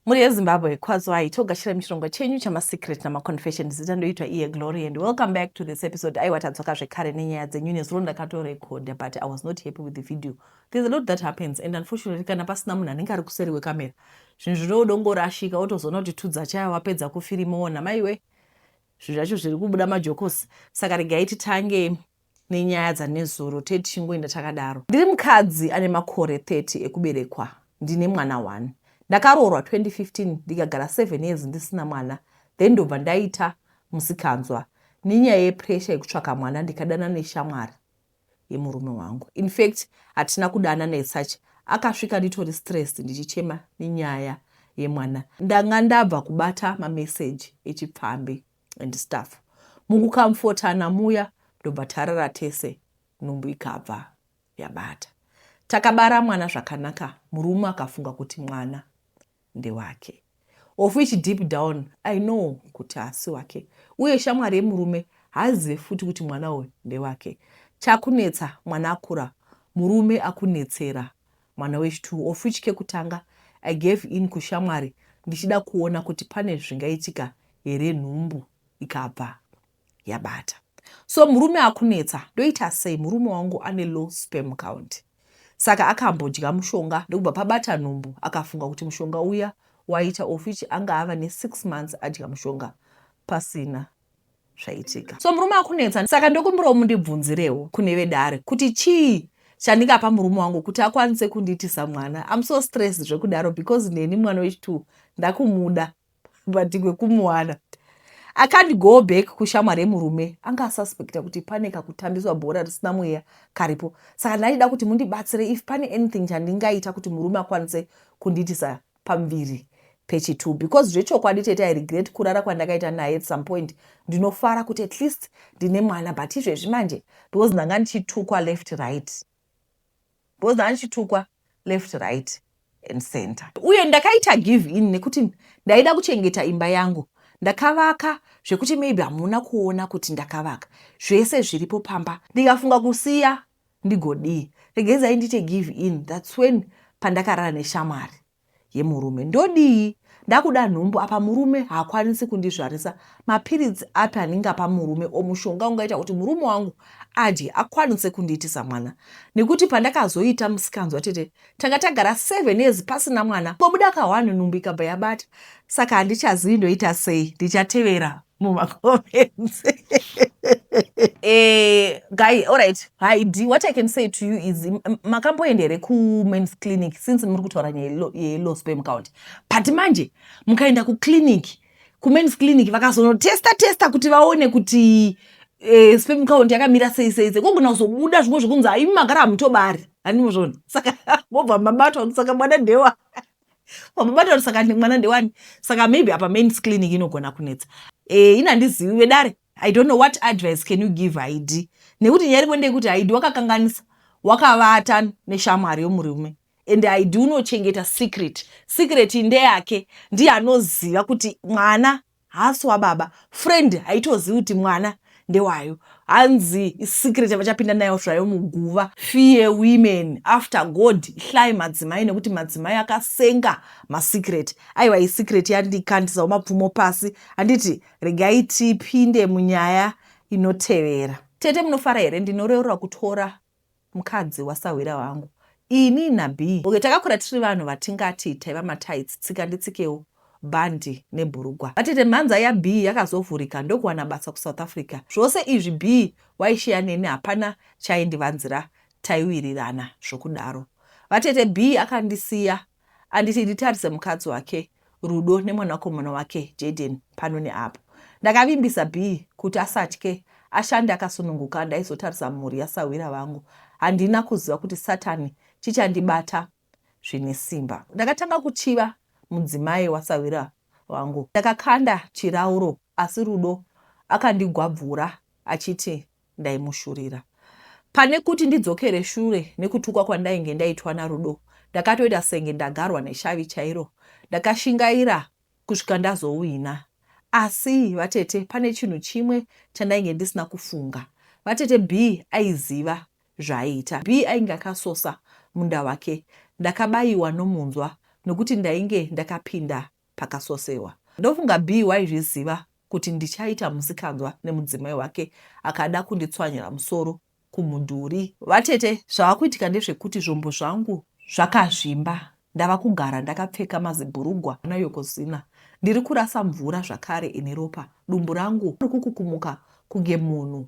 Muri yeZimbabwe kwazwai togashira mishonga chenyu chamasecret namaconfessions zitandoitwa iye Glory, and welcome back to this episode. Aiwatadzoka zvekare nenyaya dzenyu nezuro ndakatorekodha, but I was not happy with the video. There's a lot that happens, and unfortunately kana pasina munhu anenge ari kuseri wekamera zvinhu zvinodongorashika wotozoona kuti tudza chaya wapedza kufirimoona maiwe zvinhu zvacho zviri kubuda majokosi. Saka regai titange nenyaya dzanezuro tichingoenda takadaro. Ndiri mukadzi ane makore 30 ekuberekwa, ndine mwana 1. Ndakaroorwa 2015 ndikagara 7 years ndisina mwana, then ndobva ndaita musikanzwa nenyaya yepressure yekutsvaka mwana ndikadana neshamwari yemurume wangu. In fact hatina kudana nesuch, akasvika nditori stressed ndichichema nenyaya yemwana. Ndanga ndabva kubata mameseji echipfambi and stuff. Mukukamfotana muya ndobva tarara tese, nhumbu ikabva yabata. Takabara mwana zvakanaka, murume akafunga kuti mwana ndewake. Of which deep down I know kuti hasi wake. Uye shamwari yemurume haazive futi kuti mwana uyu ndewake. Chakunetsa mwana akura, murume akunetsera mwana wechitu. Of which kekutanga I gave in kushamwari ndichida kuona kuti pane zvingaitika here nhumbu ikabva yabata. So murume akunetsa, ndoita sei? Murume wangu ane low sperm count. Saka akambodya mushonga ndokubva pabata nhumbu, akafunga kuti mushonga uya waita, of which anga ava ne6 months adya mushonga pasina zvaitika. So murume akunetsa, saka ndokumbirawo mundibvunzirewo kune vedare kuti chii chandingapa murume wangu kuti akwanise kundiitisa mwana. I'm so stressed zvekudaro because neni mwana wechitu ndakumuda but kwekumuwana. I can't go back kushamwari yemurume, anga suspecta kuti pane kakutambiswa bhora risina mweya karipo. Saka ndaida kuti mundibatsire if pane anything chandingaita kuti murume akwanise kundiitisa pamuviri pechitu, because zvechokwadi tete I regret kurara kwandakaita naye at some point. Ndinofara kuti at least ndine mwana, but izvezvi manje because ndanga ndichitukwa left right and center. Uye ndakaita give in nekuti ndaida kuchengeta imba yangu. Ndakavaka zvekuti maybe hamuna kuona kuti ndakavaka zvese zviripo pamba, ndikafunga kusiya ndigodii. Regezai ndite give in. That's when pandakarara neshamwari yemurume. Ndodii ndakuda nhumbu apa murume haakwanisi kundizvarisa. Mapirids api aningapa murume omushonga ungaita kuti murume wangu adye akwanise kundiitisa mwana. Nekuti pandakazoita musikanzwa tete tanga tagara 7 years pasina mwana, pobuda ka1 nhumbu ikabva yabata. Saka handichazivi ndoita sei, ndichatevera mumacomments. Guy, all right. Heidi, what I can say to you is makamboendere ku men's clinic since muri kutaura nyaya low sperm count. But manje mukaenda ku clinic, ku men's clinic vakazonotesta kuti vaone kuti sperm count yakamira sei kogona kuzobuda zvimwe zvekunzi haimi magara hamutobari. Handimozvona. Saka mobva mabatwa saka mwana ndewa. Wamabata saka mwana ndewani. Saka maybe apa men's clinic inogona kunetsa. Inandizivi vedare. I don't know what advice can you give Heidi. Nekuti nyari kwende kuti Heidi wakakanganisa, wakavata neshamwari yomurume. And Heidi unochengeta secret. Secret ndeyake, ndiye anoziva kuti mwana haasi wababa. Friend haitozivi kuti mwana ndewayo. Hanzi secret vachapinda nayo zvayo muguva. Fear women after God. Ihlai madzimai nekuti madzimai akasenga masecret. Aiwa isecret yandikandisa umapfumo pasi. Handiti regai tipinde munyaya inotevera. Tete munofara here? Ndinoreurwa kutora mukadzi wasawira wangu. Ini naB. Okay, takakura tiri vanhu vatingati taiva matights, tsika nditsikewo, bhandi nebhurugwa. Vatete mhanza yaB yakazovhurika ndokuwana basa kuSouth Africa. Zvose izvi B waishiya neni hapana chaindivanzira, taiwirirana zvokudaro. Vatete B akandisiya anditi nditarise mukadzi wake Rudo nemwanakomana wake Jaden pano neapo. Ndakavimbisa B kuti asatye, ashande akasununguka ndaizotarisa mhuri yasawira vangu. Handina kuziva kuti Satani chichandibata zvine simba. Ndakatanga kuchiva mudzimai wasawira wangu. Ndakakanda chirauro asi Rudo akandigwabvura achiti ndaimushurira. Pane kuti ndidzokere shure nekutukwa kwandainge ndaitwa naRudo, ndakatoita senge ndagarwa neshavi chairo. Ndakashingaira kusvika ndazowina. Asi vatete pane chinhu chimwe chandainge ndisina kufunga. Vatete B aiziva zvaiita. B ainge akasosa munda wake. Ndakabayiwa nomunzwa nokuti ndainge ndakapinda pakasosewa. Ndofunga B waizviziva kuti ndichaita musikanzwa nemudzimai wake akada kunditswanyira musoro kumudhuri. Vatete, zvavakuitika ndezvekuti zvombo zvangu zvakazvimba. Ndava kugara ndakapfeka mazibhurugwa nayokozina. Ndiri kurasa mvura zvakare ine ropa. Dumbu rangu riri kukukumuka kunge munhu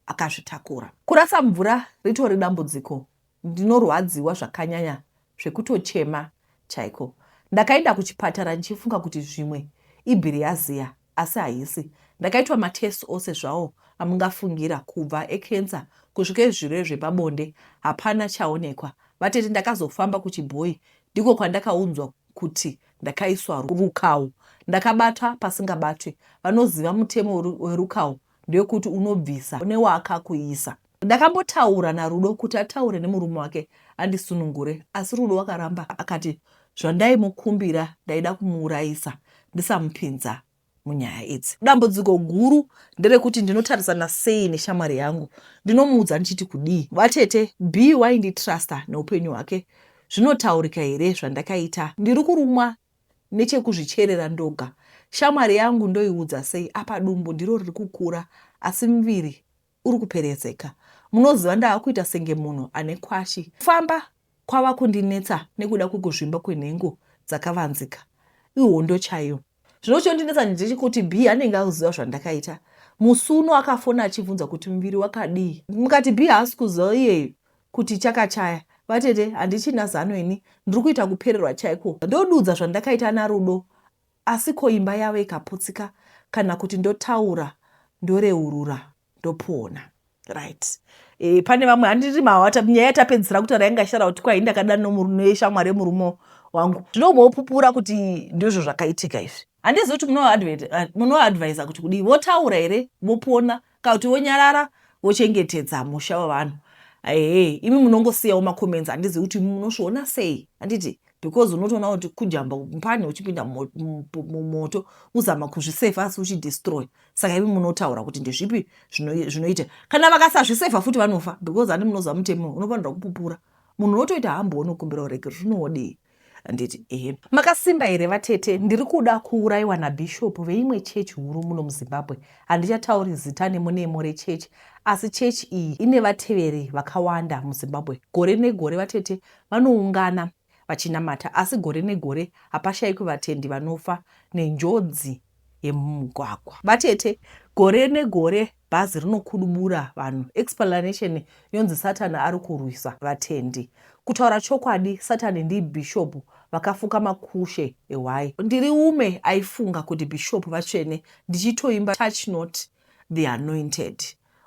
akazvitakura. Kurasa mvura ritori dambudziko. Ndinorwadziwa zvakanyanya zvekutochema chaiko. Ndakaenda kuchipatara ndichifunga kuti zvimwe ibhiriazia, asi haisi. Ndakaitwa matest ose zvawo amungafungira, kubva ekensa kusvika ezvirwere zvepabonde, hapana chaonekwa. Vatete, ndakazofamba kuchibhoyi ndiko kwandakaunzwa kuti ndakaiswa rukau. Ndakabatwa pasingabatwi. Vanoziva mutemo werukau ndeyekuti unobvisa newakakuisa. Ndakambotaura naRudo kuti ataure nemurume wake andisunungure, asi Rudo wakaramba akati zvandaimukumbira ndaida kumuurayisa ndisamupinza munyaya idzi. Dambudziko guru nderekuti ndinotarisana sei neshamwari yangu. Ndinomuudza ndichiti kudii. Vatete, B wainditrasta neupenyu hwake. Zvinotaurika here zvandakaita? Ndiri kurumwa nechekuzvicherera ndoga. Shamwari yangu ndoiudza sei? Apa dumbu ndiro riri kukura, asi muviri uri kuperezeka. Munoziva ndava kuita senge munhu ane kwashi. Kufamba kwava kundinetsa nekuda kwekuzvimba kwenhengo dzakavanzika. Ihondo chaiyo. Zvinochondinetsa ndechekuti B anenge akuziva zvandakaita. Musuno akafona achibvunza kuti muviri wakadii. Mukati B haasi kuziva iyeyo kuti chakachaya. Vatete, handichina zano ini, ndiri kuita kupererwa chaiko. Ndodudza zvandakaita naRudo, asi ko imba yavo ikaputsika, kana kuti ndotaura, ndoreurura, ndopona. Right. Pane vamwe handiti mawata nyaya yatapedzisira kuti raingashara kuti kwai ndakada neshamwari yemurume wangu. Ndinomupupura kuti ndizvo zvakaitika izvi. Handizivi kuti munoadvisa kuti kudii, votaura here vopona, kana kuti vonyarara vochengetedza musha wavanhu. Imi munongosiyawo makomenzi, handizivi kuti munozviona sei. Handiti because unotoona kuti kujamba mupani uchipinda mumoto uzama kuzvisefa asi uchidestroy. Saka imi munotaura kuti ndezvipi zvinoita. Kana vakasazvisefa futi vanofa, because handi munoziva mutemo, unofanirwa kupupura. Munhu unotoita hambo unokumbira urege zvinodii. Handiti makasimba here vatete? Ndiri kuda kuurayiwa nabhishopu veimwe chechi huru muno muZimbabwe. Handichatauri zita nemunemo rechechi, asi chechi iyi ine vateveri vakawanda muZimbabwe. Gore negore vatete vanoungana vachinamata, asi gore negore hapashayikwi vatendi vanofa nenjodzi yemumugwagwa. Vatete, gore negore bhazi rinokudubura vanhu. Explanation yonzi Satani ari kurwisa vatendi. Kutaura chokwadi, Satani ndibhishopu vakafuka makushe ehwai. Ndiri ume aifunga kuti bhishopu vatsvene, ndichitoimba touch not the anointed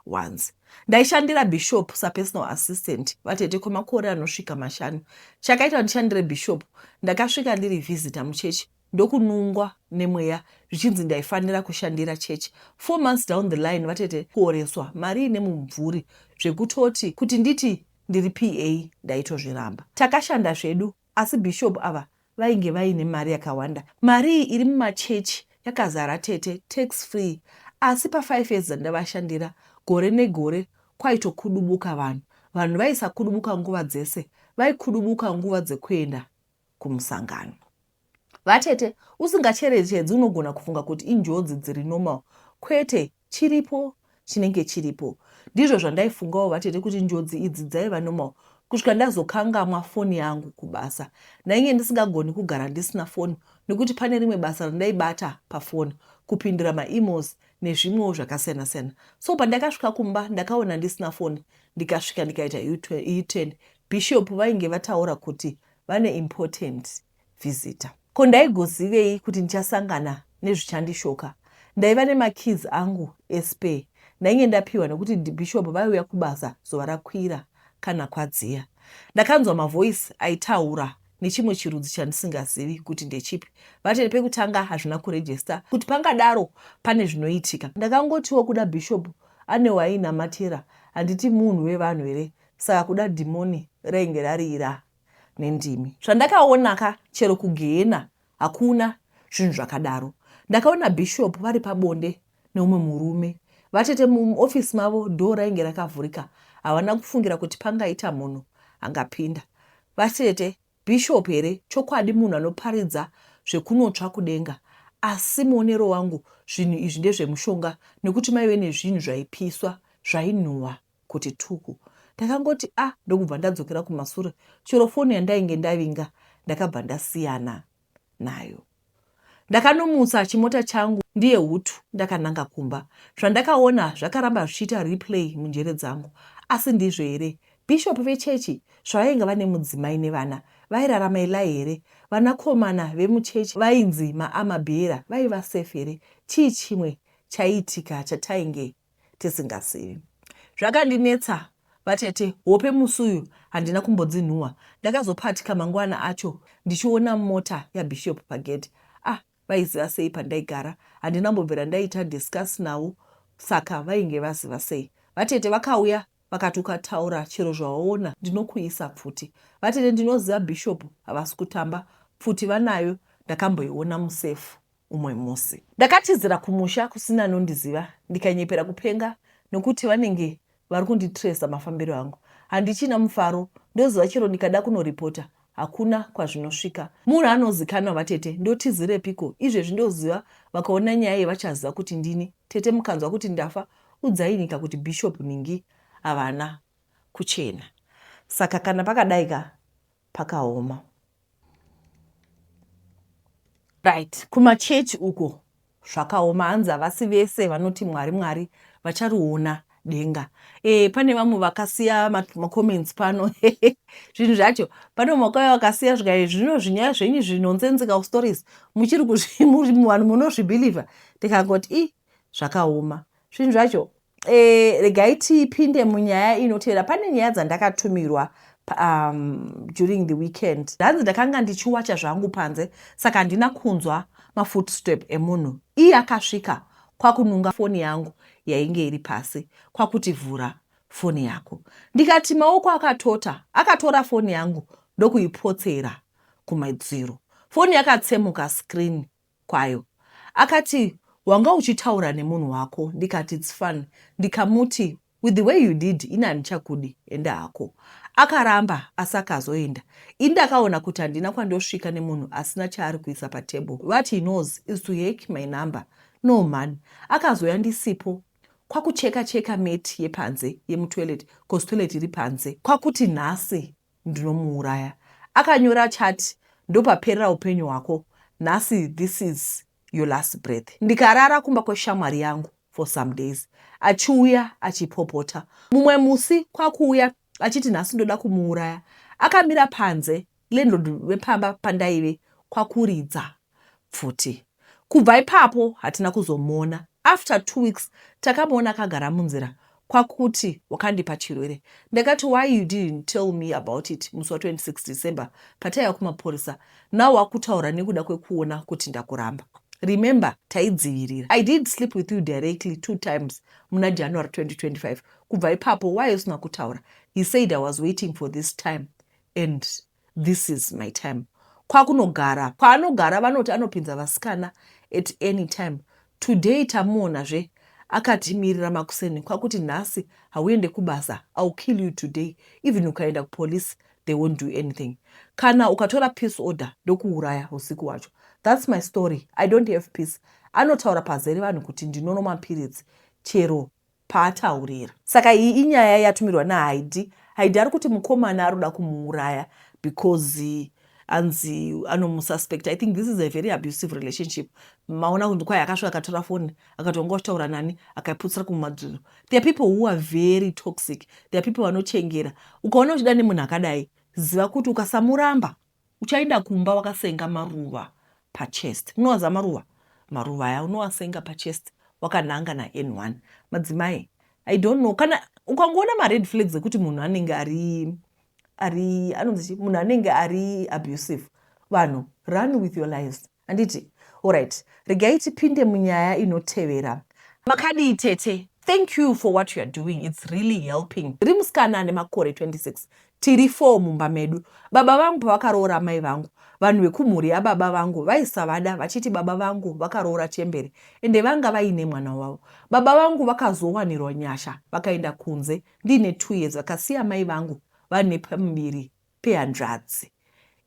ones. Ndaishandira bhishopu sapersonal assistant vatete kwemakore anosvika 5. Chakaita ndishandire bhishopu, ndakasvika ndiri visitor muchechi, ndokunungwa nemweya zvichinzi ndaifanira kushandira chechi. 4 months down the line vatete kuoreswa mari ine mumvuri zvekutoti kuti nditi ndiri PA ndaitozviramba. Takashanda zvedu, asi bhishopu ava vainge vaine mari yakawanda. Mari iri mumachechi yakazara tete, tax free, asi pa5 years ndavashandira gore negore kwaitokudubuka vanhu. Vanhu vaisakudubuka nguva dzese, vaikudubuka nguva dzekuenda kumusangano. Vatete, usingacherechedzi unogona kufunga kuti injodzi dziri normal. Kwete, chiripo chinenge chiripo. Ndizvo zvandaifungawo vatete kuti njodzi idzi dzaiva normal. Kusvika ndazokangamwa foni yangu kubasa. Ndainge ndisingagoni kugara ndisina foni nekuti pane rimwe basa randaibata pafoni, kupindura maemails nezvimwewo zvakasiyana-siyana. So pandakasvika kumba ndakaona ndisina foni, ndikasvika ndikaita U-turn. Bhishopu vainge vataura kuti vane important visitor. Ko ndaigozivei kuti ndichasangana nezvichandishoka? Ndaiva nemakids angu espay. Ndainge ndapiwa nekuti bhishopu vaiuya kubasa zuva rakwira kana kwadziya. Ndakanzwa mavoice aitaura nechimwe chirudzi chandisingazivi kuti ndechipi. Vatete, pekutanga hazvina kurejista kuti pangadaro pane zvinoitika. Ndakangotiwo kuda bhishopu ane wainamatira, handiti munhu wevanhu here, saka kuda dhimoni rainge rarira nendimi. Zvandakaonaka chero kugehena hakuna zvinhu zvakadaro. Ndakaona bhishopu vari pabonde neumwe murume. Vatete, muofisi mavo dhoo rainge rakavhurika, havana kufungira kuti pangaita munhu angapinda. Vatete, bhishopu here chokwadi munhu anoparidza zvekunotsva kudenga. Asi muonero wangu zvinhu izvi ndezvemushonga nekuti maive nezvinhu zvaipiswa zvainhuhwa kuti tuku. Ndakangoti ndokubva ndadzokera kumashure. Chero foni yandainge ndavinga ndakabva ndasiyana nayo. Ndakanomutsa chimota changu ndiye hutu ndakananga kumba. Zvandakaona zvakaramba zvichiita replay munjere dzangu. Asi ndizvo here? Bishop vechechi zvavainge vane mudzimai nevana vairarama Eli here? Vanakomana vemuchechi vainzi maAmabhera vaiva safe here? Chii chimwe chaiitika chatainge tisingazivi? Zvakandinetsa vatete, hope musuyu handina kumbodzinhuhwa. Ndakazopatika mangwana acho ndichiona mota yaBishop pagedhi. Vaiziva sei pandaigara? Handina mbobvera ndaita discuss navo, saka vainge vaziva sei? Vatete vakauya vakati ukataura chero zvawaona ndinokuisa pfuti. Vatete ndinoziva Bishop havasi kutamba, pfuti vanayo ndakamboiona musefu umwe musi. Ndakatizira kumusha kusina nondiziva, ndikanyepera kupenga nokuti vanenge vari kunditresa mafambiro angu. Handichina mufaro, ndoziva chero ndikada kunoripota hakuna kwazvinosvika. Munhu anozikanwa vatete, ndotizirepiko? Izvezvi ndoziva vakaona nyaya iyi vachaziva kuti ndini. Tete mukanzwa kuti ndafa, udzai nyika kuti Bishop ningi havana kuchena. Saka kana pakadaika pakaoma. Right, kumachechi uko zvakaoma. Hanzi havasi vese vanoti Mwari Mwari vachariona denga. Pane vamwe vakasiya macomments pano. Zvinhu zvacho pane makauya vakasiya zvikai zvino zvinyaya zvenyu zvinonzenzeka stories muchiri vanhu munozvibhilivha. Ndikangoti zvakaoma. Zvinhu zvacho regai tipinde munyaya inotevera. Pane nyaya dzandakatumirwa during the weekend. Hanzi ndakanga ndichiwacha zvangu panze, saka handina kunzwa mafootstep emunhu. Iye akasvika kwakununga foni yangu yainge iri pasi, kwakuti vhura foni yako. Ndikati maoko akatota, akatora foni yangu ndokuipotsera kumadziro. Foni yakatsemuka screen kwayo. Akati wanga uchitaura nemunhu wako. Ndikati it's fun. Ndikamuti with the way you did ina handichakudi, enda hako. Akaramba asi akazoenda. Indakaona kuti handina kwandosvika nemunhu asina chaari kuisa patable. What he knows is to hack my number. No man. Akazoya ndisipo. Kwakucheka meti yepanze yemutoilet, cause toilet iri panze. Kwakuti nhasi ndinomuuraya. Akanyora chat, ndopaperera upenyu hwako. Nhasi, this is your last breath. Ndikarara kumba kweshamwari yangu for some days. Achiuya achipopota. Mumwe musi kwakuuya achiti nhasi ndoda kumuuraya. Akamira panze, landlord wepamba pandaive kwakuridza pfuti. Kubva ipapo hatina kuzomuona. After 2 weeks takamuona akagara munzira. Kwakuti wakandipa chirwere. Ndakati why you didn't tell me about it musi wa 26 December pataiya kumaporisa. Now wakutaura nekuda kwekuona kuti ndakuramba. Remember, taidzivirira. I did sleep with you directly 2 times muna January 2025. Kubva ipapo why usina kutaura? He said I was waiting for this time and this is my time. Kwakunogara. Kwaanogara vanoti anopinza vasikana at any time. Today tamuonazve akatimirira makuseni kwakuti nhasi hauende kubasa. I'll kill you today. Even ukaenda kupolice, they won't do anything. Kana ukatora peace order ndokuuraya usiku wacho. That's my story. I don't have peace. Anotaura pazere vanhu kuti ndinono maperiods chero paataurira. Saka iyi inyaya yatumirwa naHaidhi. Haidhi ari kuti mukomana aroda kumuuraya because anzi anomususpect. I think this is a very abusive relationship. Maona kuti kwai akasvika akatora foni akatonga uchitaura nani akaiputsira kumadziro. There are people who are very toxic. There are people vanochengera. Ukaona uchida nemunhu akadai, ziva kuti ukasamuramba uchaenda kumba wakasenga maruva pachest. Unowaza maruva aya unowasenga pachest wakananga naN1. Madzimai, I don't know. Kana ukangoona red flags ekuti munhu anenge munhu anenge ari abusive, vanhu run with your lives. Anditi, alright, regai tipinde munyaya inotevera. Makadi tete, thank you for what you are doing. It's really helping. Tiri musikana nemakore 26. Tiri 4 mumba medu. Baba vangu pavakaroora mai vangu. Vanhu vekumhuri yababa vangu vaisavada vachiti baba vangu vakaroora chembere ende vanga vaine mwana wavo. Baba vangu vakazowanirwa nyasha vakaenda kunze ndine 2 years vakasiya mai vangu vane pamuviri pehundreds.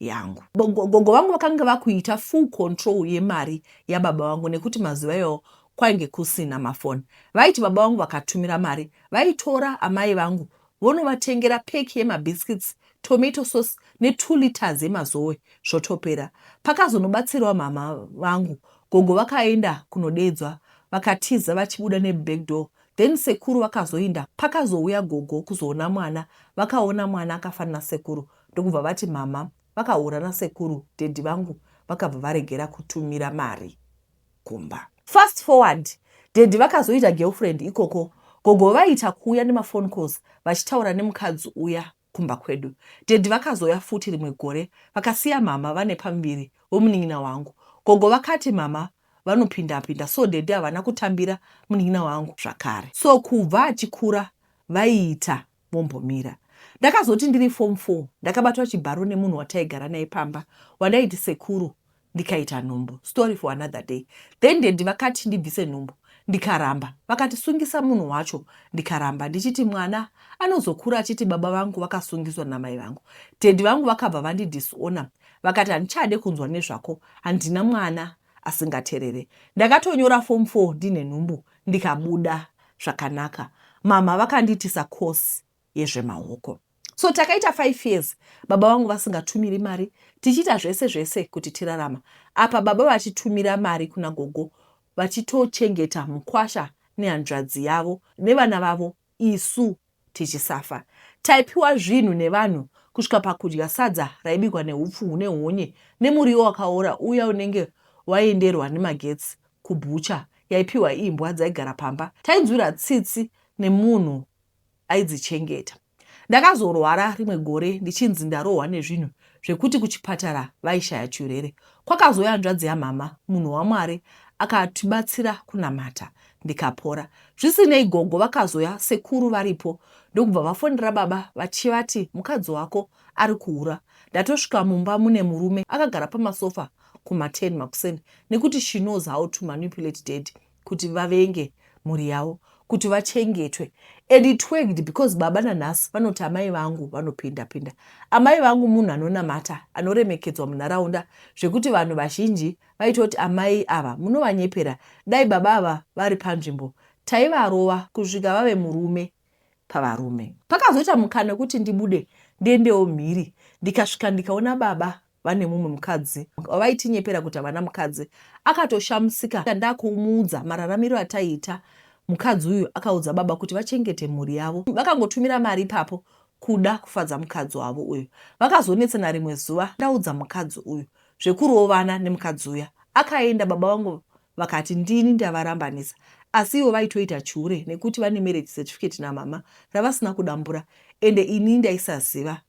yangu. Gogo vangu vakanga vakuita full control yemari yababa vangu nekuti mazuva iwayo kwainge kusina mafoni. Vaiti baba vangu vakatumira mari, vaitora amai vangu vonovatengera peki yemabiscuits, tomato sauce ne2 liters yemazowe zvotopera. Pakazonobatsirawo mama vangu, gogo vakaenda kunodedzwa, vakatiza vachibuda neback door. Then sekuru vakazoinda, pakazouya gogo kuzoona mwana, vakaona mwana akafanana sekuru, ndokubva vati mama vakaura nasekuru dhedhi vangu vakabva varegera kutumira mari kumba. Fast forward, dhedhi vakazoita girlfriend ikoko. Gogo vaita kuuya nemafone calls vachitaura nemukadzi uya kumba kwedu. Dhedhi vakazoya futi rimwe gore, vakasiya mama vane pambiri vomunin'ina wangu. Gogo vakati mama vanopinda-pinda, so dhedhi havana kutambira munin'ina wangu zvakare. So kubva achikura vaiita vombomira. Ndakazoti ndiri form 4 ndakabatwa chibharo nemunhu wataigara naye pamba wandaiti sekuru, ndikaita nhumbu. Story for another day. Then dhedhi vakati ndibvise nhumbu, ndikaramba. Vakati sungisa munhu wacho, ndikaramba. Ndichiti mwana anozokura achiti baba vangu vakasungiswa namai vangu. Dhedhi vangu vakabva vandidisoona, vakati handichade kunzwa nezvako, handina mwana asingaterere. Ndakatonyora form 4 ndine nhumbu, ndikabuda zvakanaka. Mama vakanditisa course yezvemaoko. So takaita 5 years baba vangu vasingatumiri mari, tichiita zvese kuti tirarama. Apa baba vachitumira mari kuna gogo, vachitochengeta mukwasha nehanzvadzi yavo nevana vavo, isu tichisafa. Taipiwa zvinhu nevanhu kusvika pakudya sadza raibikwa nehupfu nehonye nemuriwo wakaora uya unenge waenderwa nemagetsi kubhucha, yaipiwa imbwa dzaigara pamba. Tainzwira tsitsi nemunhu aidzichengeta. Ndakazorwara rimwe gore ndichinzi ndarohwa nezvinhu zvekuti kuchipatara vaishaya chiurere. Kwakazoya hanzvadzi yamama, munhu waMwari, akatibatsira kunamata, ndikapora. Zvisinei gogo vakazoya sekuru varipo, ndokubva vafonera baba vachivati mukadzi wako ari kuura. Ndatosvika mumba mune murume akagara pamasofa kuma10 makuseni, nekuti she knows how to manipulate dad kuti vavenge mhuri yavo, kuti vachengetwe. And it worked because baba nanhasi vanoti amai vangu vanopinda-pinda. Amai vangu munhu anonamata, anoremekedzwa munharaunda, zvekuti vanhu vazhinji vaitoti amai ava munovanyepera. Dai baba ava vari panzvimbo, taivarova kusvika vave murume pavarume. Pakazoita mukana wekuti ndibude ndiendewo mhiri, ndikasvika ndikaona baba vane mumwe mukadzi wavaitinyepera kuti havana mukadzi. Akatoshamusika ndakumuudza mararamiro ataiita. Mukadzi uyu akaudza baba kuti vachengete mhuri yavo. Vakangotumira mari ipapo kuda kufadza mukadzi wavo uyu. Vakazonetsana rimwe zuva, ndaudza mukadzi uyu zvekurovana nemukadzi uya. Akaenda baba vangu vakati ndini ndavarambanisa, asi ivo vaitoita chure nekuti vane marriage certificate namama ravasina kudambura, ende ini ndaisaziva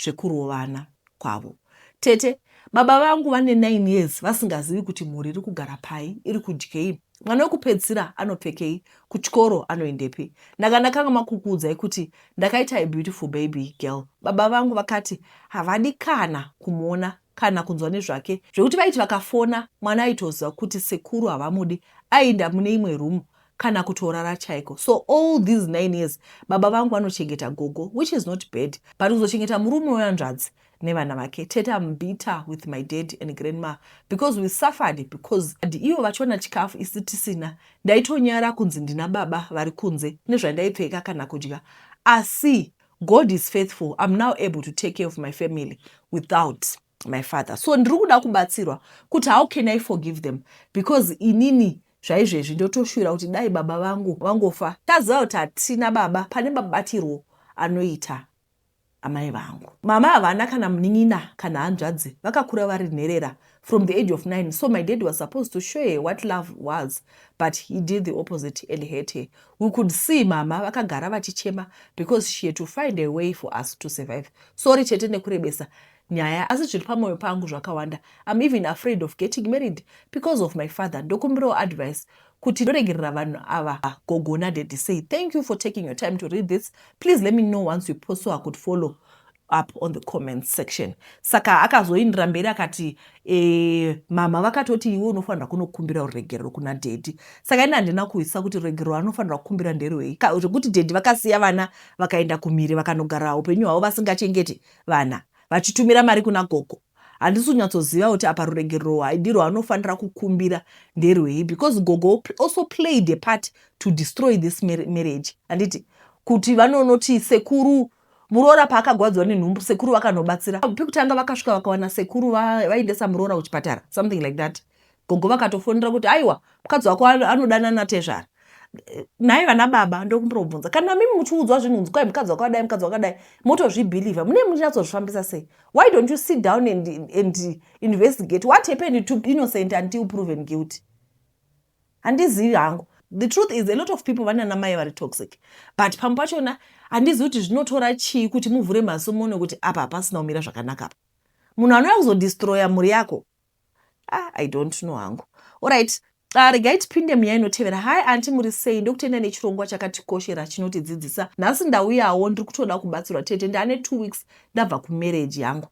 zvekurovana kwavo. Tete, baba vangu vane 9 years vasingazivi kuti mhuri iri kugara pai, iri kudyei, mwana wekupedzisira anopfekei, kuchikoro anoendepi. Ndakanga makukuudzai kuti ndakaita a beautiful baby girl. Baba vangu vakati havadi kana kumuona kana kunzwa nezvake, zvekuti vaiti vakafona mwana aitoziva kuti sekuru havamudi, aenda mune imwe room kana kutorara chaiko. So all these 9 years baba vangu vanochengeta gogo, which is not bad, but kuzochengeta murume wehanzvadzi nevana vake. Tete, I'm bitter with my dad and grandma because we suffered, because ivo vachiona chikafu isi tisina. Ndaitonyara kunzi ndina baba vari kunze nezvandaipfeka kana kudya, asi God is faithful. I'm now able to take care of my family without my father. So ndiri kuda kubatsirwa kuti how can I forgive them, because inini zvaizvezvi ndotoshuvira kuti dai baba vangu vangofa, taziva kuti hatina baba, pane mabatirwo anoita amai vangu. Mama havana kana munin'ina kana hanzvadzi, vakakura vari nherera from the age of 9. So my dad was supposed to show her what love was, but he did the opposite and hurt her. We could see mama vakagara vachichema because she had to find a way for us to survive. Sorry chete nekurebesa nyaya, asi zviri pamwoyo pangu zvakawanda. I'm even afraid of getting married because of my father. Ndokumbirawo advice kuti ndoregerera vanhu ava. Gogo nadaddy say thank you for taking your time to read this. Please let me know once you post so I could follow up on the comments section. Saka akazoindira mberi akati mama vakatoti iwe unofanira kunokumbira ruregerero kuna daddy. Saka ina handina kuisa kuti ruregerero anofanira kukumbira nderwei, zvekuti daddy vakasiya vana vakaenda kumhiri vakanogara upenyu hwavo vasingachengeti vana, vachitumira mari kuna gogo. handisi kunyatsoziva kuti apa rurege ndirwo anofanira kukumbira nderwei, because gogo also played a part to destroy this marriage. Handiti kuti vanonoti sekuru muroora paakagwadzwa nenhumbu, sekuru vakanobatsira pekutanga vakasvika vakawana sekuru vaendesa muroora kuchipatara, something like that. Gogo vakatofonera kuti aiwa mukadzi wako anodanana tezvara. Nai vana baba ndokumborobvunza, kana mimi muchiudzwa zvinhu kwai mukadzi wako adai, mukadzi wako adai, motozvibhilivha, mune muchinyatsozvifambisa sei? Why don't you sit down and investigate what happened to innocent until proven guilty? Handizivi hangu. The truth is a lot of people vanana mai vari toxic, but pamwe pachona handizivi kuti zvinotora chii kuti muvhure maso muone kuti apa hapasina kumira zvakanaka apa. Munhu anouya kuzodestroya mhuri yako. I don't know hangu. Alright. Regai tipinde munyaya inotevera. Hai anti muri sei? Ndokutenda nechirongwa chakatikoshera chinotidzidzisa. Nhasi ndauyawo ndiri kutoda kubatsirwa tete, ndane 2 weeks ndabva kumarriage yangu.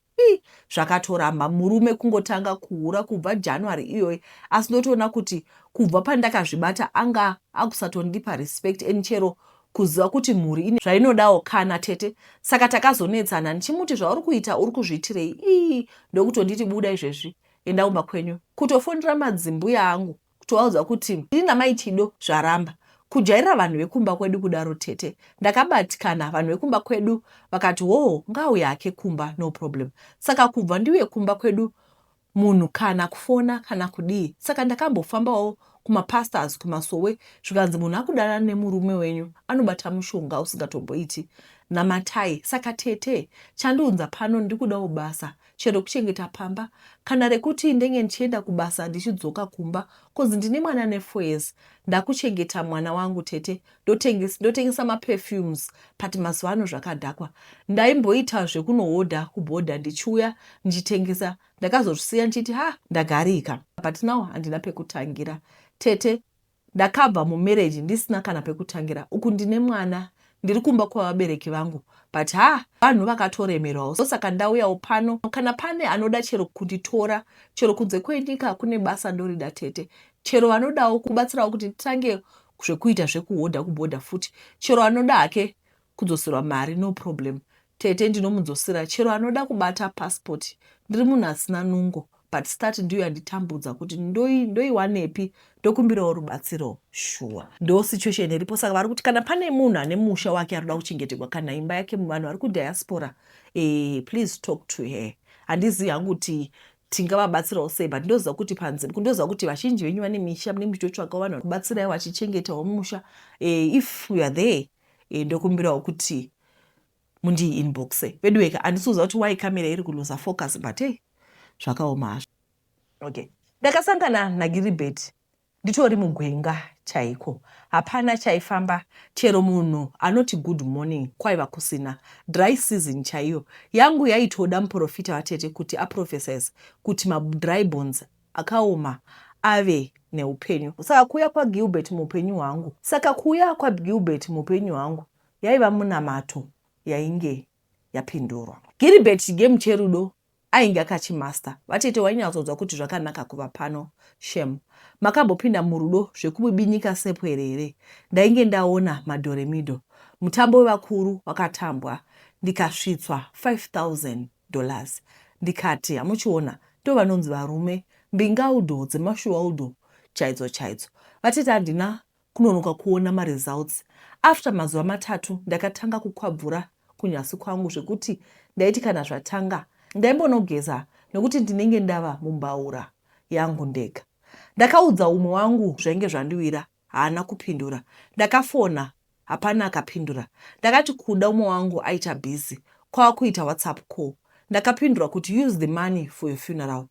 Zvakatoramba murume kungotanga kuhura kubva January iyoyi, asi ndotoona kuti kubva pandakazvibata anga akusatondipa respect enchero kuziva kuti mhuri ine zvainodawo kana tete. Saka takazonetsana ndichimuti zvauri kuita uri kuzviitirei? Ndokutonditi buda izvezvi enda kumba kwenyu. Kutofonera madzimbuya angu kutovaudza kuti ndiri namai Chido zvaramba. Kujairira vanhu vekumba kwedu kudaro tete. Ndakabatikana vanhu vekumba kwedu vakati ngauye hake kumba, no problem. Saka kubva ndiuye kumba kwedu munhu kana kufona kana kudii. Saka ndakambofambawo kumapastors kumasowe zvikanzi munhu akudanana nemurume wenyu anobata mushonga usingatomboiti namatai. Saka tete chandiunza pano ndiri kudawo basa, chero kuchengeta pamba kana rekuti ndenge ndichienda kubasa ndichidzoka kumba, kozi ndine mwana ne4 years. Ndakuchengeta mwana wangu tete, ndotengesa maperfumes, pati mazuva ano zvakadhakwa. Ndaimboita zvekunohodha kubhodha ndichiuya ndichitengesa, ndakazozvisiya ndichiti ndagarika. But now handina pekutangira tete. Ndakabva mumarriage ndisina kana pekutangira. Uku ndine mwana ndiri kumba kwavabereki vangu, but vanhu vakatoremerawo. Saka ndauyawo pano, kana pane anoda chero kunditora, chero kunze kwenyika kune basa ndorida tete, chero vanodawo kubatsirawo kuti titange zvekuita zvekuhodha kubhodha futi, chero anoda hake kudzoserwa mari, no problem tete, ndinomudzosera. Chero anoda kubata passport, ndiri munhu asina nungo, but stati ndiyo yanditambudza kuti ndoiwanepi, ndokumbirawo rubatsiro. Sure, ndo situation iripo. Saka vari kuti kana pane munhu ane musha wake arikuda kuchengeterwa kana imba yake, vanhu vari kudiaspora, please talk to her. Handizivi hangu kuti tingavabatsirawo sei, but ndoziva kuti panzvimbo, ndoziva kuti vazhinji venyu vane misha, mune muchitotsvakawo vanhu kubatsirawo vachichengetawo musha. If you are there, ndokumbirawo kuti mundi-inboxe. Bedweka handisiuza kuti why kamera iri kulosa focus, but zvakaoma hazvo. Okay, ndakasangana naGilbert nditori mugwenga chaiko, hapana chaifamba, chero munhu anoti good morning kwaiva kusina. Dry season chaiyo yangu yaitoda muprofita watete kuti aprofesize kuti madry bones akaoma ave neupenyu. Saka kuuya kwaGilbert muupenyu hwangu, yaiva munamato yainge yapindurwa. Gilbert game cherudo ainge akachimaster. Vatete wainyatsodzwa kuti zvakanaka kuva pano. Shem, makambopinda murudo zvekubibinyika sepwerere. Ndainge ndaona madhoremido, mutambo wevakuru wakatambwa, ndikasvitswa $5,000. Ndikati hamuchiona, ndo vanonzi varume mbingaudo dzemashuwaudo chaidzo. Vatete handina kunonoka kuona maresults. After mazuva 3 ndakatanga kukwabvura kunyasi kwangu zvekuti ndaiti kana zvatanga ndaimbonogeza nokuti ndinenge ndava mumbaura yangu ndega. Ndakaudza umwe wangu zvainge zvandiwira, haana kupindura. Ndakafona, hapana akapindura. Ndakati kuda umwe wangu aita busy, kwava kuita WhatsApp call. Ndakapindura kuti use the money for your funeral.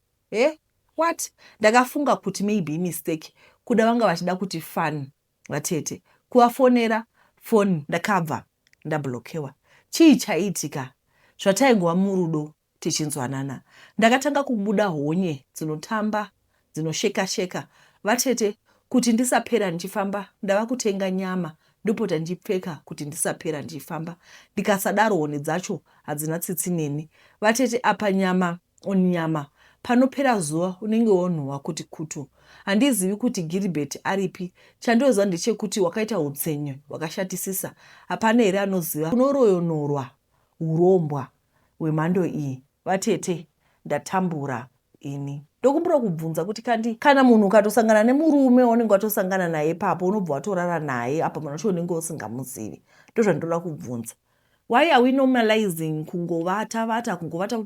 What? Ndakafunga kuti maybe mistake, kuda vanga vachida kuti fun. Vatete kuvafonera phone ndakabva ndablokewa. Chii chaitika? Zvataingova murudo tichinzwanana. Ndakatanga kubuda honye dzinotamba, dzinosheka. Vatete kuti ndisapera ndichifamba, ndava kutenga nyama ndopota ndichipfeka kuti ndisapera ndichifamba. Ndikasadaro hone dzacho hadzina tsitsi neni. Vatete apa nyama onyama, panopera zuva unenge wonhuwa kuti kutu. Handizivi kuti Gilbert aripi. Chandoziva ndechekuti wakaita utsenye wakashatisisa. Hapana here anoziva kunoroyonorwa urombwa hwemhando iyi. Vatete ndatambura ini. Ndokumbura kubvunza kuti kandi kana munhu ukatosangana nemurume waunenge watosangana naye papo unobva watorara naye apa mwana wacho unenge usingamuzivi. Ndozvandoda kubvunza. Why are we normalizing kungovata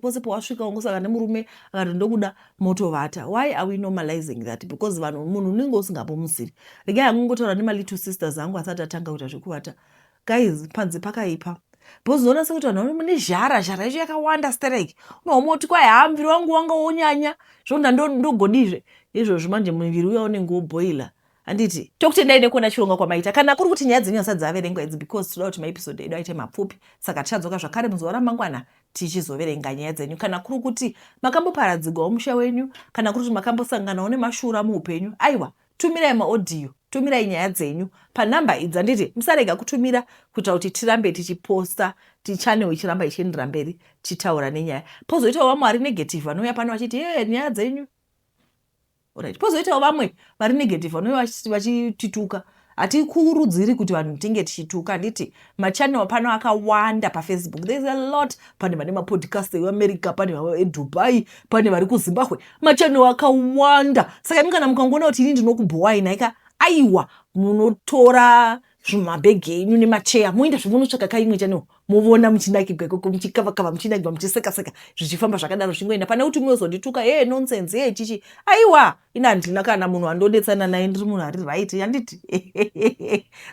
pose pawasvika ungosangana nemurume akati ndokuda motovata? Why are we normalizing that? Because munhu unenge usingamuzivi. Regai angongotaura nema-little sisters angu asati atanga kuita zvekuvata. Guys, panze pakaipa. Because unoona sekuti vanhu mune zhara yacho yakawanda stereki. Unomoti kwai muviri wangu wanga wonyanya zvonda ndogodizve. Izvozvo manje muviri uya unenge woboila. Handiti tokutendai nekuona chirongwa kwamaita. Kana kuri kuti nyaya dzenyu hasati dzaverengwa idzi because tinoda kuti maepisode edu aite mapfupi. Saka tichadzoka zvakare muzuva ramangwana tichizoverenga nyaya dzenyu. Kana kuri kuti makamboparadzirwawo musha wenyu, kana kuri kuti makambosanganawo nemashura muupenyu, aiwa, tumirai maaudio, tumirai nyaya dzenyu panhamba idzi. Handiti musarega kutumira kuita kuti tirambe tichiposta, channel ichiramba ichiendera mberi tichitaura nenyaya. Pozoitawo vamwe vari negative vanouya pano vachiti nyaya dzenyu. Alright. Pozoitawo vamwe vari negative vanouya vachitituka. Hatikurudziri kuti vanhu tinge tichituka. Handiti machannel pano akawanda paFacebook. There is a lot. Pane vane mapodcast eAmerica, pane eDubai, pane vari kuZimbabwe. Machannel akawanda. Saka kana mukangoona kuti ini ndinokubhowai naika, aiwa, munotora zvimabhegi enyu nemacheya moenda zvomunotsvaka kaimwe channel movona muchinakirwa ikoko muchikava-kava muchinakirwa muchiseka-seka zvichifamba zvakadaro zvingoenda pane kuti muzondituka nonsense chichi. Aiwa, ina handina kana munhu andodetsana naye ndiri munhu ari right. Handiti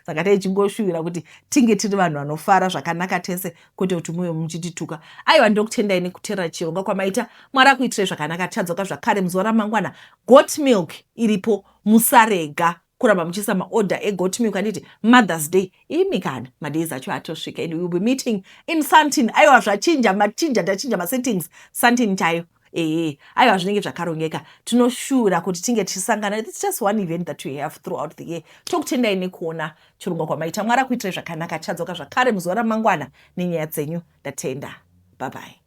saka taichingoshuwira kuti tinge tiri vanhu vanofara zvakanaka tese kwete kuti muve muchitituka. Aiwa, ndokutendai nekuteerera chirongwa kwamaita. Mwari akuitirai zvakanaka. Tichadzoka zvakare muzuva ramangwana. Goat milk iripo, musarega kuramba muchiisa maorder egoat milk. Handiti Mother's Day imi kana madays acho atosvika and we will be meeting in Sandton. Aiwa, ndachinja masettings Sandton chayo. Aiwa, zvinenge zvakarongeka. Tinoshura kuti tinge tichisangana. It's just one event that we have throughout the year. Tokutendai nekuona chirongwa kwamaita. Mwari akuitirai zvakanaka. Tichadzoka zvakare muzuva ramangwana nenyaya dzenyu. Ndatenda. Bye bye.